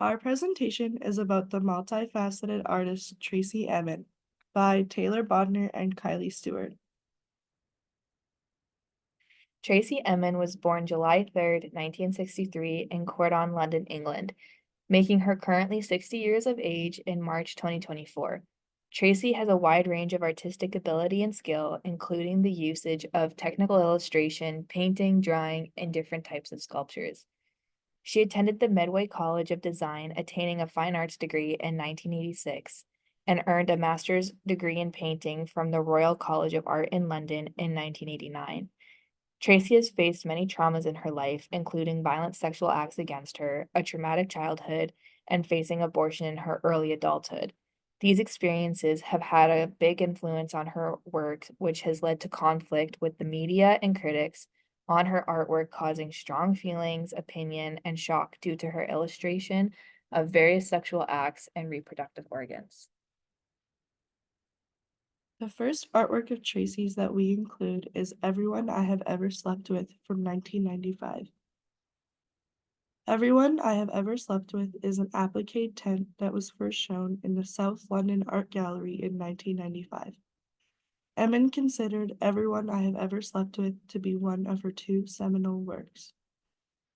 Our presentation is about the multifaceted artist Tracy Emin by Taylor Bodnar and Kylee Stewart. Tracy Emin was born July 3rd, 1963 in Croydon, London, England, making her currently 60 years of age in March 2024. Tracy has a wide range of artistic ability and skill, including the usage of technical illustration, painting, drawing, and different types of sculptures. She attended the Medway College of Design, attaining a fine arts degree in 1986, and earned a master's degree in painting from the Royal College of Art in London in 1989. Tracy has faced many traumas in her life, including violent sexual acts against her, a traumatic childhood, and facing abortion in her early adulthood. These experiences have had a big influence on her work, which has led to conflict with the media and critics on her artwork, causing strong feelings, opinion, and shock due to her illustration of various sexual acts and reproductive organs. The first artwork of Tracy's that we include is Everyone I Have Ever Slept With from 1995. Everyone I Have Ever Slept With is an applique tent that was first shown in the South London Art Gallery in 1995. Emin considered Everyone I Have Ever Slept With to be one of her two seminal works.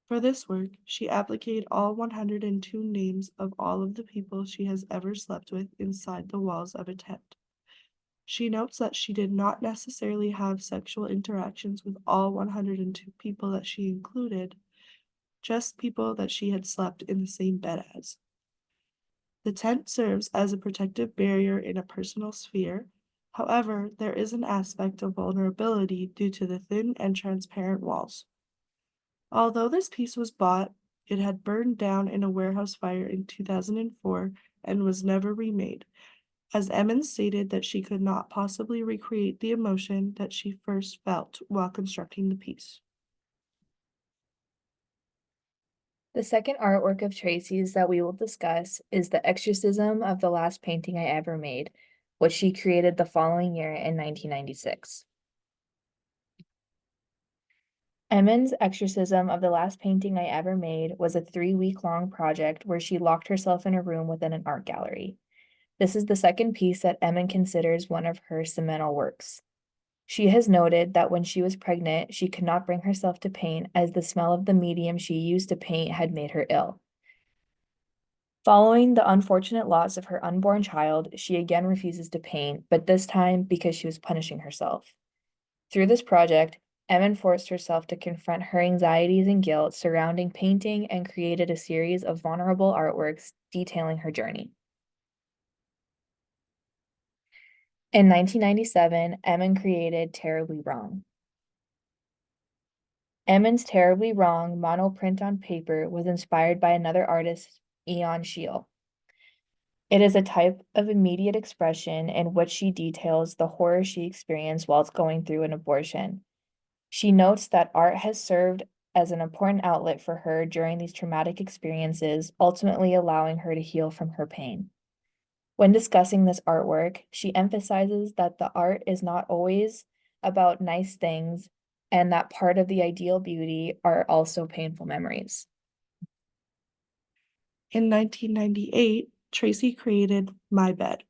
For this work, she appliqued all 102 names of all of the people she has ever slept with inside the walls of a tent. She notes that she did not necessarily have sexual interactions with all 102 people that she included, just people that she had slept in the same bed as. The tent serves as a protective barrier in a personal sphere. However, there is an aspect of vulnerability due to the thin and transparent walls. Although this piece was bought, it had burned down in a warehouse fire in 2004 and was never remade, as Emmons stated that she could not possibly recreate the emotion that she first felt while constructing the piece. The second artwork of Tracy's that we will discuss is The Exorcism of the Last Painting I Ever Made, which she created the following year in 1996. Emin's Exorcism of the Last Painting I Ever Made was a 3-week-long project where she locked herself in a room within an art gallery. This is the second piece that Emin considers one of her seminal works. She has noted that when she was pregnant, she could not bring herself to paint as the smell of the medium she used to paint had made her ill. Following the unfortunate loss of her unborn child, she again refuses to paint, but this time because she was punishing herself. Through this project, Emin forced herself to confront her anxieties and guilt surrounding painting and created a series of vulnerable artworks detailing her journey. In 1997, Emin created Terribly Wrong. Emin's Terribly Wrong monoprint on paper was inspired by another artist, Eon Shiel. It is a type of immediate expression in which she details the horror she experienced whilst going through an abortion. She notes that art has served as an important outlet for her during these traumatic experiences, ultimately allowing her to heal from her pain. When discussing this artwork, she emphasizes that the art is not always about nice things and that part of the ideal beauty are also painful memories. In 1998, Tracy created My Bed.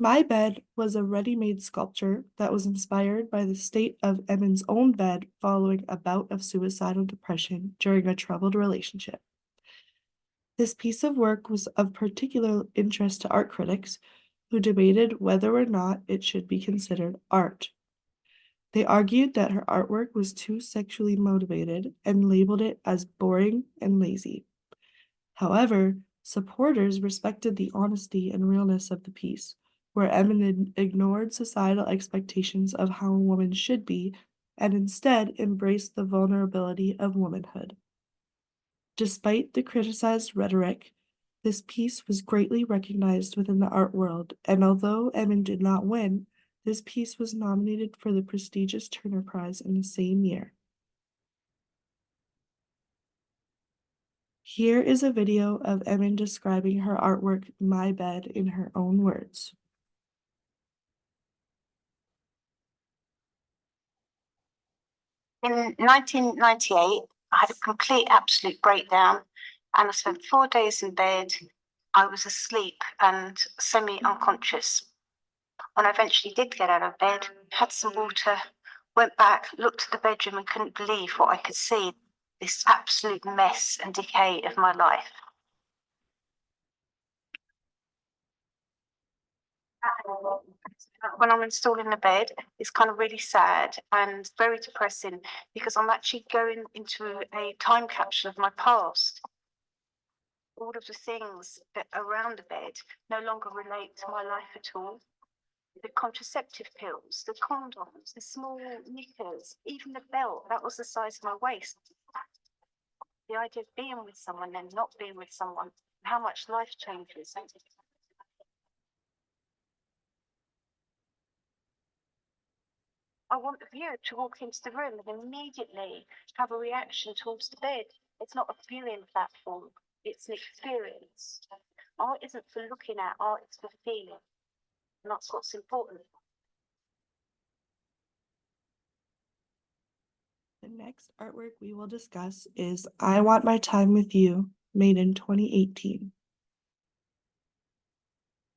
My Bed was a ready-made sculpture that was inspired by the state of Emin's own bed following a bout of suicidal depression during a troubled relationship. This piece of work was of particular interest to art critics, who debated whether or not it should be considered art. They argued that her artwork was too sexually motivated and labeled it as boring and lazy. However, supporters respected the honesty and realness of the piece, where Emin ignored societal expectations of how a woman should be and instead embraced the vulnerability of womanhood. Despite the criticized rhetoric, this piece was greatly recognized within the art world, and although Emin did not win, this piece was nominated for the prestigious Turner Prize in the same year. Here is a video of Emin describing her artwork, My Bed, in her own words. In 1998, I had a complete, absolute breakdown. And I spent 4 days in bed. I was asleep and semi-unconscious. When I eventually did get out of bed, had some water, went back, looked at the bedroom and couldn't believe what I could see, this absolute mess and decay of my life. When I'm installed in the bed, it's kind of really sad and very depressing because I'm actually going into a time capsule of my past. All of the things that are around the bed no longer relate to my life at all. The contraceptive pills, the condoms, the small knickers, even the belt, that was the size of my waist. The idea of being with someone and not being with someone, how much life changes. I want the viewer to walk into the room and immediately have a reaction towards the bed. It's not a viewing platform, it's an experience. Art isn't for looking at, art is for feeling. And that's what's important. The next artwork we will discuss is I Want My Time With You, made in 2018.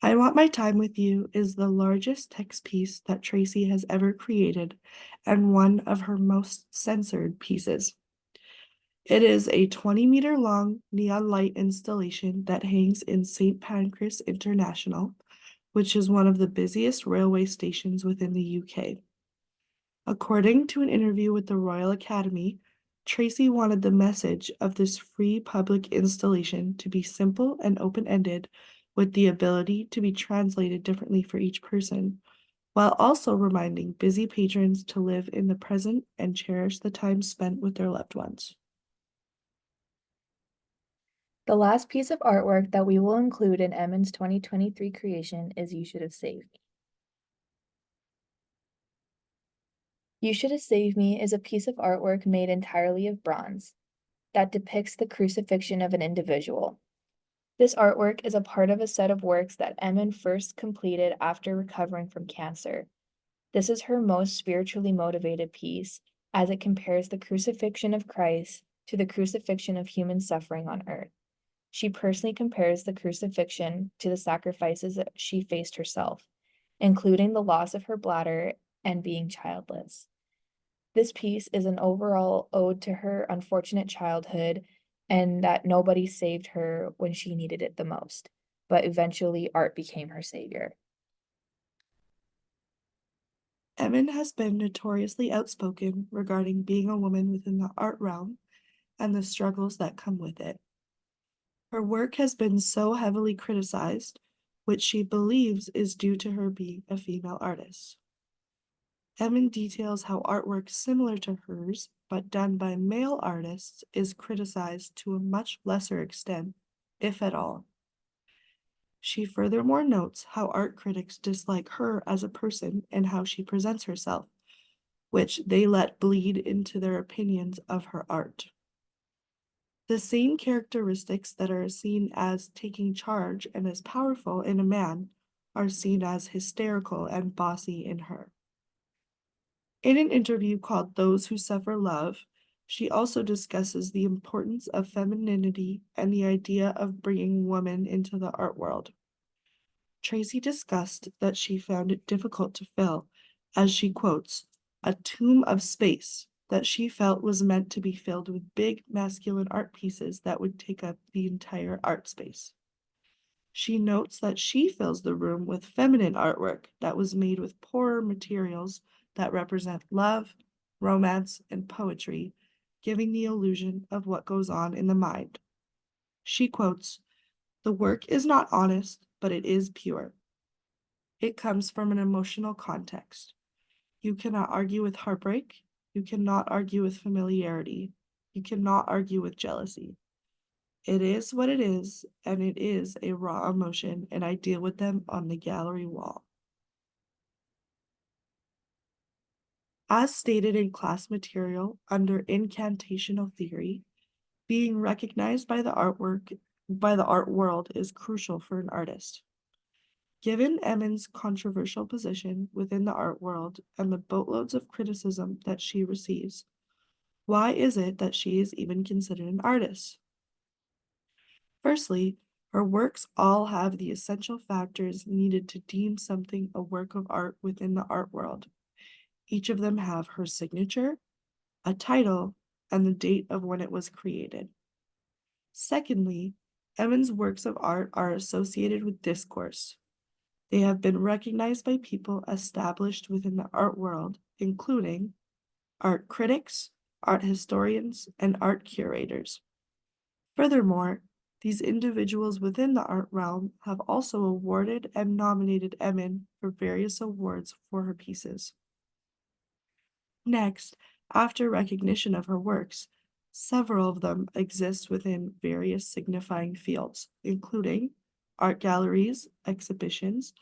I Want My Time With You is the largest text piece that Tracy has ever created and one of her most censored pieces. It is a 20-meter long neon light installation that hangs in St. Pancras International, which is one of the busiest railway stations within the UK. According to an interview with the Royal Academy, Tracy wanted the message of this free public installation to be simple and open-ended, with the ability to be translated differently for each person, while also reminding busy patrons to live in the present and cherish the time spent with their loved ones. The last piece of artwork that we will include in Emmons' 2023 creation is You Should Have Saved Me. You Should Have Saved Me is a piece of artwork made entirely of bronze that depicts the crucifixion of an individual. This artwork is a part of a set of works that Emmon first completed after recovering from cancer. This is her most spiritually motivated piece, as it compares the crucifixion of Christ to the crucifixion of human suffering on earth. She personally compares the crucifixion to the sacrifices that she faced herself, including the loss of her bladder and being childless. This piece is an overall ode to her unfortunate childhood and that nobody saved her when she needed it the most, but eventually art became her savior. Emmon has been notoriously outspoken regarding being a woman within the art realm and the struggles that come with it. Her work has been so heavily criticized, which she believes is due to her being a female artist. Emmon details how artwork similar to hers, but done by male artists, is criticized to a much lesser extent, if at all. She furthermore notes how art critics dislike her as a person and how she presents herself, which they let bleed into their opinions of her art. The same characteristics that are seen as taking charge and as powerful in a man are seen as hysterical and bossy in her. In an interview called Those Who Suffer Love, she also discusses the importance of femininity and the idea of bringing women into the art world. Tracy discussed that she found it difficult to fill, as she quotes, a tomb of space that she felt was meant to be filled with big masculine art pieces that would take up the entire art space. She notes that she fills the room with feminine artwork that was made with poorer materials that represent love, romance, and poetry, giving the illusion of what goes on in the mind. She quotes, "The work is not honest, but it is pure. It comes from an emotional context. You cannot argue with heartbreak. You cannot argue with familiarity. You cannot argue with jealousy. It is what it is, and it is a raw emotion, and I deal with them on the gallery wall." As stated in class material under incantational theory, being recognized by the art world is crucial for an artist. Given Emmons' controversial position within the art world and the boatloads of criticism that she receives, why is it that she is even considered an artist? Firstly, her works all have the essential factors needed to deem something a work of art within the art world. Each of them have her signature, a title, and the date of when it was created. Secondly, Emin's works of art are associated with discourse. They have been recognized by people established within the art world, including art critics, art historians, and art curators. Furthermore, these individuals within the art realm have also awarded and nominated Emin for various awards for her pieces. Next, after recognition of her works, several of them exist within various signifying fields, including art galleries, exhibitions,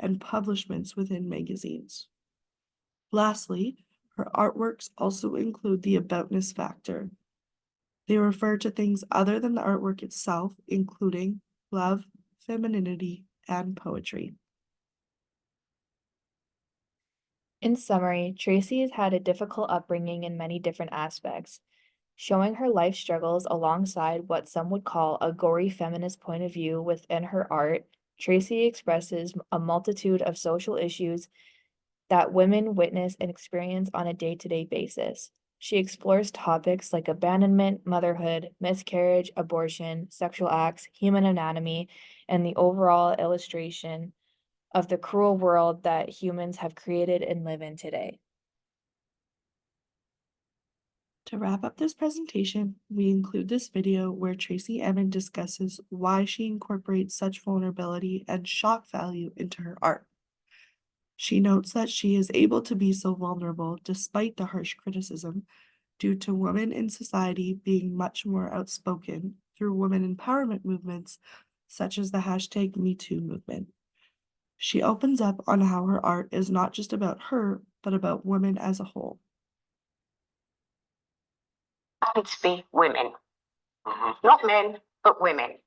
and publishments within magazines. Lastly, her artworks also include the aboutness factor. They refer to things other than the artwork itself, including love, femininity, and poetry. In summary, Tracy has had a difficult upbringing in many different aspects, showing her life struggles alongside what some would call a gory feminist point of view within her art. Tracy expresses a multitude of social issues that women witness and experience on a day-to-day basis. She explores topics like abandonment, motherhood, miscarriage, abortion, sexual acts, human anatomy, and the overall illustration of the cruel world that humans have created and live in today. To wrap up this presentation, we include this video where Tracy Emin discusses why she incorporates such vulnerability and shock value into her art. She notes that she is able to be so vulnerable despite the harsh criticism due to women in society being much more outspoken through women empowerment movements such as the hashtag #MeToo movement. She opens up on how her art is not just about her, but about women as a whole. Happen to be women, not men, but women.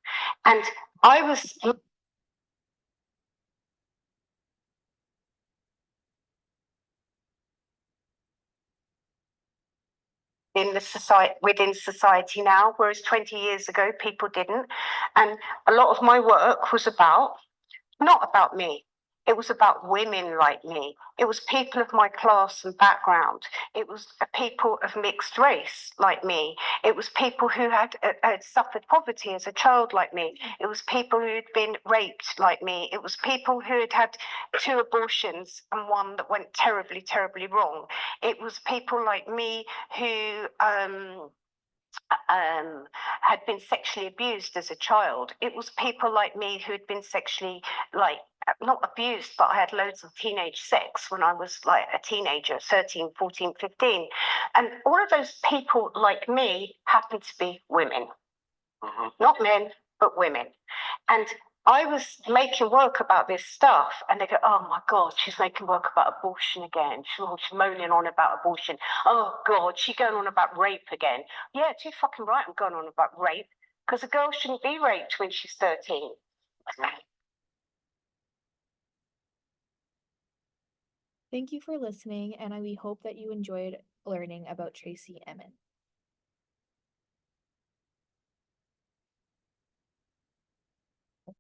And I was in the society, within society now, whereas 20 years ago people didn't. And a lot of my work was not about me. It was about women like me. It was people of my class and background. It was people of mixed race like me. It was people who had suffered poverty as a child like me. It was people who had been raped like me. It was people who had had 2 abortions and one that went terribly, terribly wrong. It was people like me who had been sexually abused as a child. It was people like me who had been sexually, like, not abused, but I had loads of teenage sex when I was like a teenager, 13, 14, 15. And all of those people like me happened to be women. Not men, but women. And I was making work about this stuff, and they go, "Oh my God, she's making work about abortion again. She's moaning on about abortion. Oh God, she's going on about rape again." Yeah, too fucking right, I'm going on about rape, because a girl shouldn't be raped when she's 13. Thank you for listening, and we hope that you enjoyed learning about Tracy Emin.